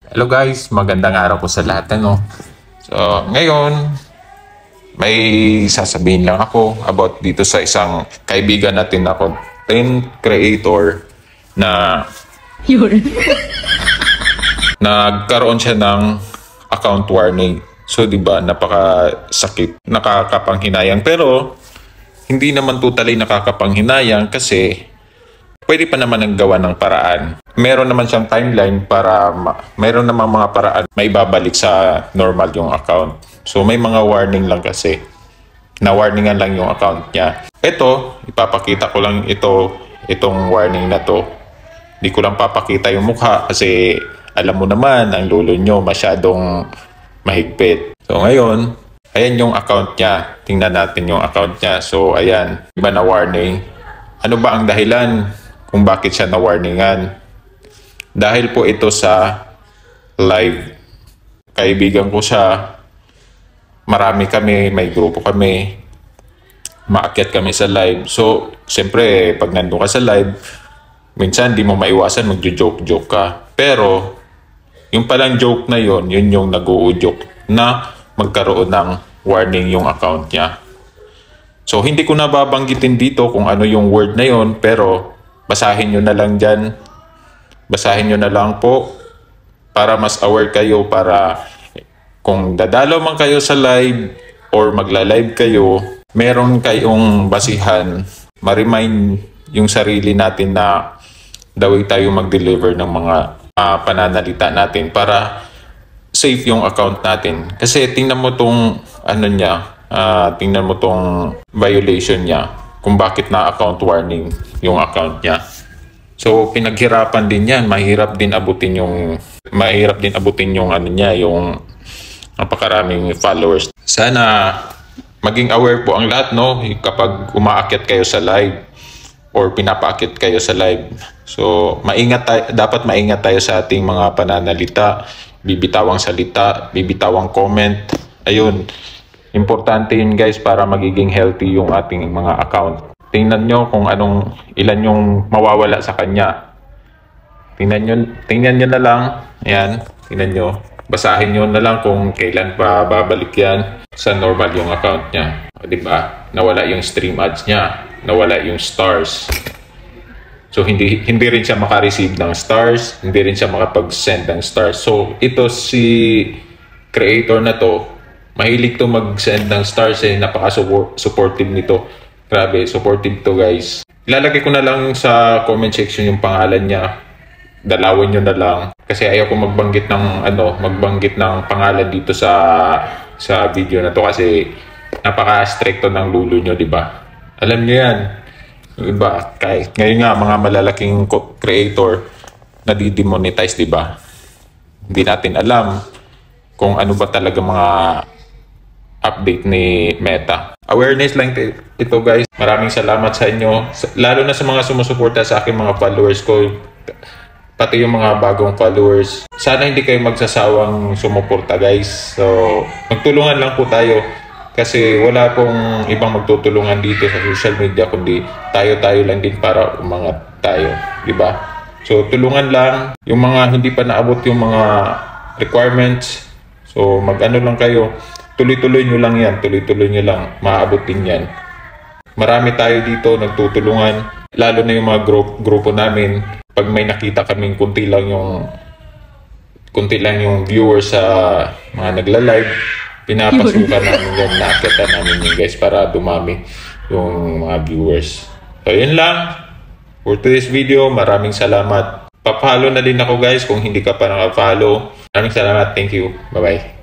Hello guys, magandang araw po sa lahat. So, ngayon, may sasabihin lang ako about dito sa isang kaibigan natin na content creator na nagkaroon siya ng account warning. So, di ba, napakasakit, nakakapanghinayang. Pero, hindi naman totally nakakapanghinayang kasi pwede pa naman ang gawa ng paraan. Meron naman siyang timeline para meron naman mga paraan may babalik sa normal yung account. So may mga warning lang kasi. Na-warningan lang yung account niya. Ito, ipapakita ko lang itong warning na to. Di ko lang papakita yung mukha kasi alam mo naman, ang lolo nyo masyadong mahigpit. So ngayon, ayan yung account niya. Tingnan natin yung account niya. So ayan, iba na warning. Ano ba ang dahilan kung bakit siya na-warningan? Dahil po ito sa live. Kaibigan ko siya. Marami kami, may grupo kami. Maakyat kami sa live. So, siyempre, pag nandun ka sa live, minsan di mo maiwasan, magjo-joke-joke ka. Pero, yung palang joke na yun yung nag-uudyoke na magkaroon ng warning yung account niya. So, hindi ko nababanggitin dito kung ano yung word na yun, pero basahin nyo na lang dyan. Basahin nyo na lang po para mas aware kayo, para kung dadalaw man kayo sa live or magla-live kayo, meron kayong basihan, ma-remind yung sarili natin na the way tayo mag-deliver ng mga pananalita natin para safe yung account natin. Kasi tingnan mo tong tingnan mo tong violation niya kung bakit na account warning yung account niya. So pinaghirapan din yan, mahirap din abutin yung yung napakaraming followers. Sana maging aware po ang lahat, no, kapag umaakyat kayo sa live or pinapaakyat kayo sa live. So dapat maingat tayo sa ating mga pananalita, bibitawang salita, bibitawang comment. Ayun. Importante yun guys para magiging healthy yung ating mga account. Tingnan nyo kung ilan yung mawawala sa kanya. Tingnan nyo na lang. Ayan, tingnan nyo. Basahin nyo na lang kung kailan pa babalik yan sa normal yung account niya. O, diba? Nawala yung stream ads niya. Nawala yung stars. So, hindi rin siya makareceive ng stars. Hindi rin siya makapag-send ng stars. So, ito si creator na to, mahilig to mag-send ng stars napaka-supportive nito. Grabe, supportive to guys. Ilalagay ko na lang sa comment section yung pangalan niya. Dalawin nyo na lang. Kasi ayaw ko magbanggit ng pangalan dito sa video na to kasi napaka-stricto ng lulo nyo, di ba? Alam nyo yan. Diba? Ngayon nga, mga malalaking creator nadidemonetize, di ba? Hindi natin alam kung ano ba talaga mga update ni Meta. Awareness lang ito guys. Maraming salamat sa inyo. Lalo na sa mga sumusuporta sa aking mga followers ko. Pati yung mga bagong followers. Sana hindi kayo magsasawang sumuporta guys. So, magtulungan lang po tayo. Kasi wala pong ibang magtutulungan dito sa social media kundi tayo-tayo lang din para umangat tayo. Diba? So, tulungan lang. Yung mga hindi pa naabot yung mga requirements. So, mag-ano lang kayo. Tuloy-tuloy nyo lang yan. Tuloy-tuloy nyo lang. Maaabot din yan. Marami tayo dito nagtutulungan. Lalo na yung mga grupo namin. Pag may nakita kaming kunti lang yung viewers sa mga nagla-live, pinapasukan namin yan. Nakita namin yun guys para dumami yung mga viewers. So yun lang. For today's video, maraming salamat. Pa-follow na din ako guys kung hindi ka pa naka-follow. Maraming salamat. Thank you. Bye-bye.